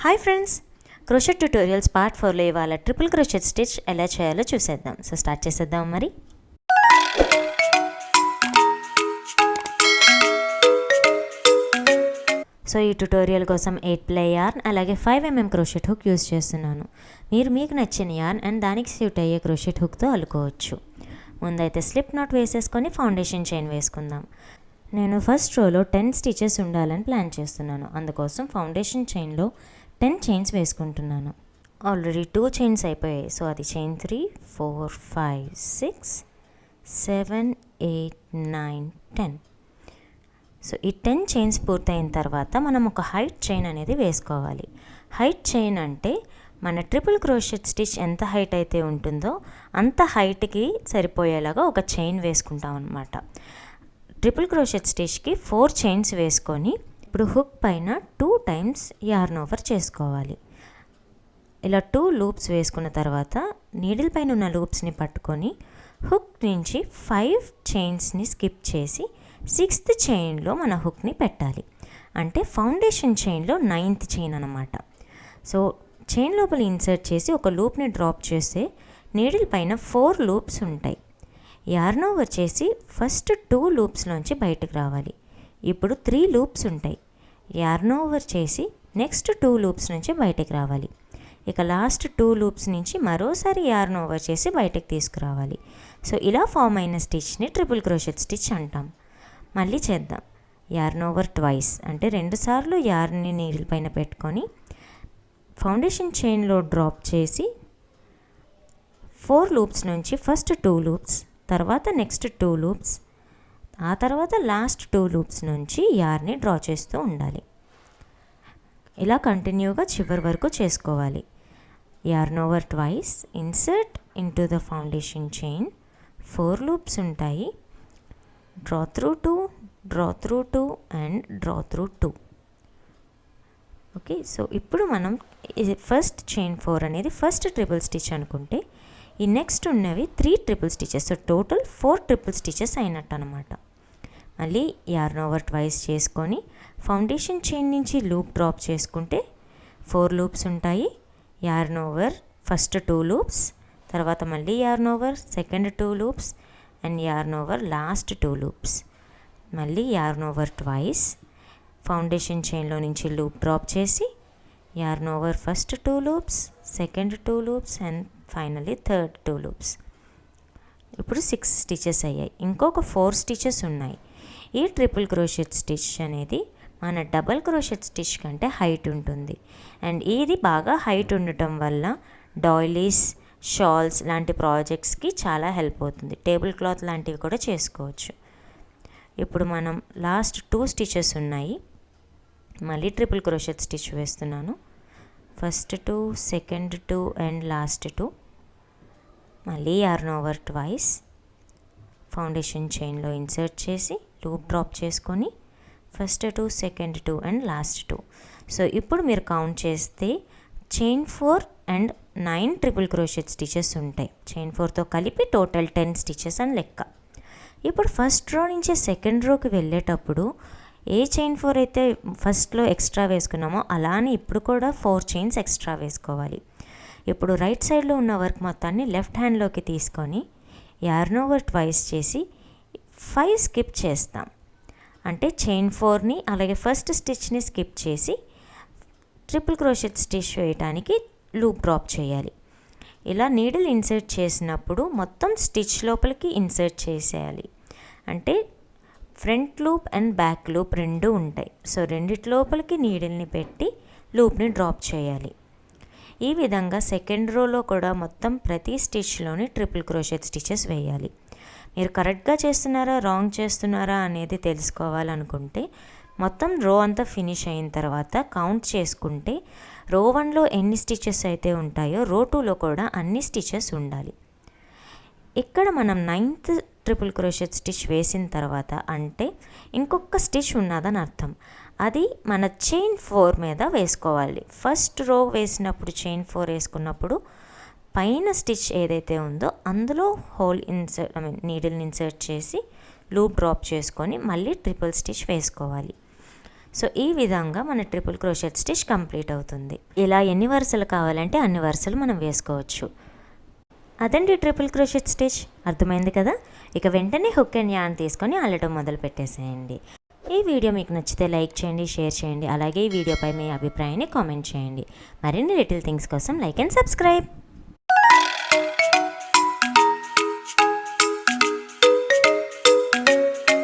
Hi friends, crochet tutorials part 4లో ఇవాళ triple crochet stitch ఎలా చేయాలో చూసేద్దాం. సో స్టార్ట్ చేసేద్దాం మరి. సో ఈ ట్యూటోరియల్ కోసం 8 ప్లే యార్న్ అలాగే 5mm క్రోషెట్ హుక్ యూస్ చేస్తున్నాను. మీరు మీకు నచ్చిన యార్న్ అండ్ దానికి సూట్ అయ్యే క్రోషెట్ హుక్తో అల్లుకోవచ్చు. ముందైతే స్లిప్ నాట్ వేసేసుకొని ఫౌండేషన్ చైన్ వేసుకుందాం. నేను ఫస్ట్ రోలో 10 స్టిచెస్ ఉండాలని ప్లాన్ చేస్తున్నాను. అందుకోసం ఫౌండేషన్ చైన్లో 10 చైన్స్ వేసుకుంటున్నాను. ఆల్రెడీ 2 చైన్స్ అయిపోయాయి. సో అది చైన్ 3, 4, 5, 6, 7, 8, 9, 10. సో ఈ 10 చైన్స్ పూర్తయిన తర్వాత మనం ఒక హైట్ చైన్ అనేది వేసుకోవాలి. హైట్ చైన్ అంటే మన ట్రిపుల్ క్రోషెట్ స్టిచ్ ఎంత హైట్ అయితే ఉంటుందో అంత హైట్కి సరిపోయేలాగా ఒక చైన్ వేసుకుంటాం అన్నమాట. ట్రిపుల్ క్రోషెట్ స్టిచ్కి 4 చైన్స్ వేసుకొని ఇప్పుడు హుక్ పైన 2 టైమ్స్ యార్న్ ఓవర్ చేసుకోవాలి. ఇలా 2 లూప్స్ వేసుకున్న తర్వాత నీడిల్ పైన ఉన్న లూప్స్ని పట్టుకొని హుక్ నుంచి 5 చైన్స్ని స్కిప్ చేసి 6th చైన్లో మన హుక్ని పెట్టాలి. అంటే ఫౌండేషన్ చైన్లో 9th చైన్ అన్నమాట. సో చైన్ లోపల ఇన్సర్ట్ చేసి ఒక లూప్ని డ్రాప్ చేస్తే నీడిల్ పైన 4 లూప్స్ ఉంటాయి. యార్న్ ఓవర్ చేసి ఫస్ట్ 2 లూప్స్లోంచి బయటకు రావాలి. ఇప్పుడు 3 లూప్స్ ఉంటాయి. యార్న్ ఓవర్ చేసి నెక్స్ట్ 2 లూప్స్ నుంచి బయటకు రావాలి. ఇక లాస్ట్ 2 లూప్స్ నుంచి మరోసారి యార్న్ ఓవర్ చేసి బయటకు తీసుకురావాలి. సో ఇలా ఫామ్ అయిన స్టిచ్ని ట్రిపుల్ క్రోషెట్ స్టిచ్ అంటాం. మళ్ళీ చేద్దాం. యార్న్ ఓవర్ ట్వైస్ అంటే 2 సార్లు యార్న్ని నీడిల్ పైన పెట్టుకొని ఫౌండేషన్ చైన్లో డ్రాప్ చేసి 4 లూప్స్ నుంచి ఫస్ట్ 2 లూప్స్, తర్వాత నెక్స్ట్ 2 లూప్స్, ఆ తర్వాత లాస్ట్ 2 లూప్స్ నుంచి యార్ని డ్రా చేస్తూ ఉండాలి. ఇలా కంటిన్యూగా చివరి వరకు చేసుకోవాలి. Yarn over twice, insert into the foundation chain, 4 loops ఉంటాయి. Draw through 2, draw through 2 and draw through 2. Okay, so ఇప్పుడు మనం ఫస్ట్ చైన్ 4 అనేది ఫస్ట్ ట్రిపుల్ స్టిచ్ అనుకుంటే ఈ నెక్స్ట్ ఉన్నవి 3 triple stitches. So total 4 triple stitches అయినట్టు అనమాట. మళ్ళీ యార్న్ ఓవర్ ట్వైస్ చేసుకొని ఫౌండేషన్ చైన్ నుంచి లూప్ డ్రాప్ చేసుకుంటే 4 లూప్స్ ఉంటాయి. యార్న్ ఓవర్ ఫస్ట్ 2 లూప్స్, తర్వాత మళ్ళీ yarn over second 2 loops and yarn over last 2 loops. మళ్ళీ యార్న్ ఓవర్ ట్వైస్, ఫౌండేషన్ చైన్లో నుంచి లూప్ డ్రాప్ చేసి yarn over first 2 loops, second 2 loops and finally third 2 loops. ఇప్పుడు 6 stitches అయ్యాయి. ఇంకొక 4 స్టిచెస్ ఉన్నాయి. ఈ ట్రిపుల్ క్రోషెట్ స్టిచ్ అనేది మన డబల్ క్రోషెట్ స్టిచ్ కంటే హైట్ ఉంటుంది. అండ్ ఇది బాగా హైట్ ఉండటం వల్ల డాయిలీస్, షాల్స్ లాంటి ప్రాజెక్ట్స్కి చాలా హెల్ప్ అవుతుంది. టేబుల్ క్లాత్ లాంటివి కూడా చేసుకోవచ్చు. ఇప్పుడు మనం లాస్ట్ 2 స్టిచెస్ ఉన్నాయి. మళ్ళీ ట్రిపుల్ క్రోషెట్ స్టిచ్ వేస్తున్నాను. First 2, second 2 and last 2. మళ్ళీ యార్న్ ఓవర్ ట్వైస్, ఫౌండేషన్ చైన్లో ఇన్సర్ట్ చేసి లూప్ డ్రాప్ చేసుకొని first 2, second 2 and last 2. So ఇప్పుడు మీరు కౌంట్ చేస్తే chain 4 and 9 triple crochet stitches ఉంటాయి. చైన్ 4తో కలిపి టోటల్ 10 స్టిచెస్ అని లెక్క. ఇప్పుడు ఫస్ట్ రో నుంచి సెకండ్ రోకి వెళ్ళేటప్పుడు ఏ చైన్ 4 అయితే ఫస్ట్లో ఎక్స్ట్రా వేసుకున్నామో అలానే ఇప్పుడు కూడా 4 చైన్స్ ఎక్స్ట్రా వేసుకోవాలి. ఇప్పుడు రైట్ సైడ్లో ఉన్న వర్క్ మొత్తాన్ని లెఫ్ట్ హ్యాండ్లోకి తీసుకొని యార్న్ ఓవర్ ట్వైస్ చేసి 5 స్కిప్ చేస్తాం. అంటే చైన్ 4ని అలాగే ఫస్ట్ స్టిచ్ని స్కిప్ చేసి ట్రిపుల్ క్రోషెట్ స్టిచ్ వేయడానికి లూప్ డ్రాప్ చేయాలి. ఇలా నీడిల్ ఇన్సర్ట్ చేసినప్పుడు మొత్తం స్టిచ్ లోపలికి ఇన్సర్ట్ చేసేయాలి. అంటే front loop and back loop 2 ఉంటాయి. సో రెండిటి లోపలికి నీడిల్ని పెట్టి లూప్ని డ్రాప్ చేయాలి. ఈ విధంగా సెకండ్ రోలో కూడా మొత్తం ప్రతి స్టిచ్లోని ట్రిపుల్ క్రోషెట్ స్టిచెస్ వేయాలి. మీరు కరెక్ట్గా చేస్తున్నారా రాంగ్ చేస్తున్నారా అనేది తెలుసుకోవాలనుకుంటే మొత్తం రో అంతా ఫినిష్ అయిన తర్వాత కౌంట్ చేసుకుంటే రో 1లో ఎన్ని స్టిచెస్ అయితే ఉంటాయో రో 2లో కూడా అన్ని స్టిచెస్ ఉండాలి. ఇక్కడ మనం 9th ట్రిపుల్ క్రోషెట్ స్టిచ్ వేసిన తర్వాత అంటే ఇంకొక స్టిచ్ ఉన్నదని అర్థం. అది మన చైన్ 4 మీద వేసుకోవాలి. ఫస్ట్ రో వేసినప్పుడు చైన్ 4 వేసుకున్నప్పుడు పైన స్టిచ్ ఏదైతే ఉందో అందులో హోల్ నీడిల్ని ఇన్సర్ట్ చేసి లూప్ డ్రాప్ చేసుకొని మళ్ళీ ట్రిపుల్ స్టిచ్ వేసుకోవాలి. సో ఈ విధంగా మన ట్రిపుల్ క్రోషెట్ స్టిచ్ కంప్లీట్ అవుతుంది. ఇలా ఎన్ని వరుసలు కావాలంటే అన్ని వరుసలు మనం వేసుకోవచ్చు. అదండి ట్రిపుల్ క్రోషెట్ స్టిచ్. అర్థమైంది కదా. ఇక వెంటనే హుక్ అండ్ యార్న్ తీసుకొని అల్లడం మొదలు పెట్టేసేయండి. ఈ వీడియో మీకు నచ్చితే లైక్ చేయండి, షేర్ చేయండి. అలాగే ఈ వీడియోపై మీ అభిప్రాయాన్ని కామెంట్ చేయండి. మరిన్ని లిటిల్ థింగ్స్ కోసం లైక్ అండ్ సబ్స్క్రైబ్.